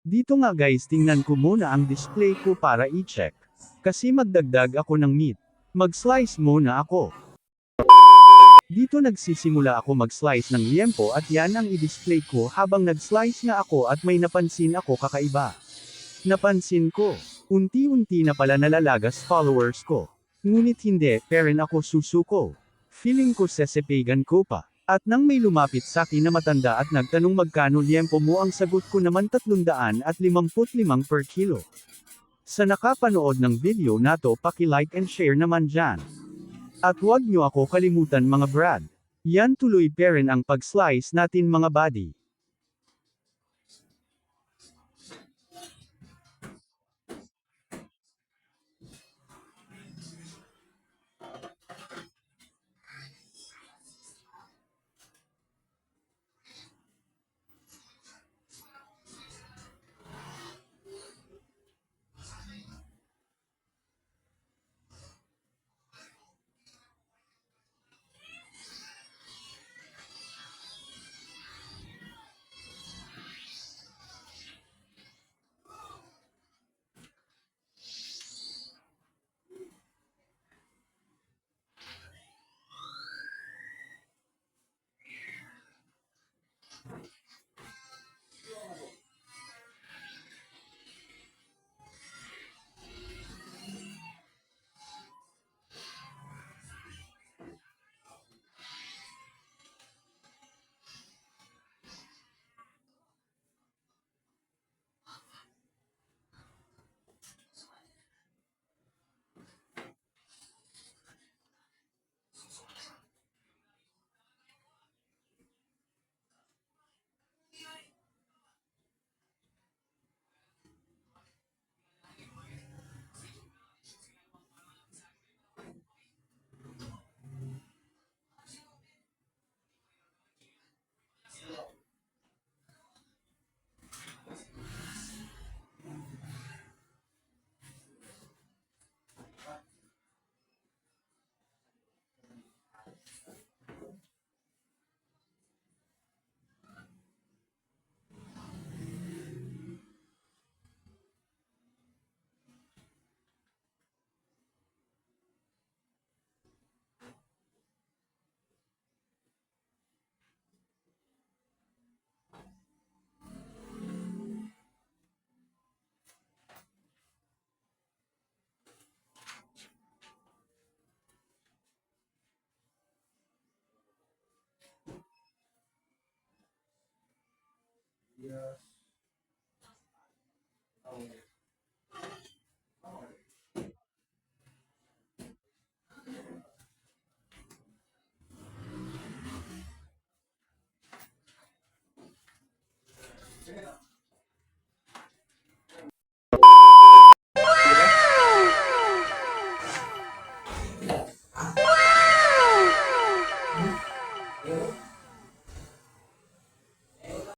Dito nga guys, tingnan ko muna ang display ko para i-check. Kasi magdagdag ako ng meat. Mag-slice muna ako. Dito nagsisimula ako mag-slice ng liempo at yan ang i-display ko habang nag-slice nga ako at may napansin ako kakaiba. Napansin ko, unti-unti na pala nalalagas followers ko. Ngunit hindi, peren ako susuko. Feeling ko sesepegan ko pa. At nang may lumapit sa akin na matanda at nagtanong magkano liempo mo, ang sagot ko naman 355 per kilo. Sa nakapanood ng video na to, paki-like and share naman dyan. At huwag nyo ako kalimutan mga brad. Yan tuloy peren ang pag-slice natin mga buddy.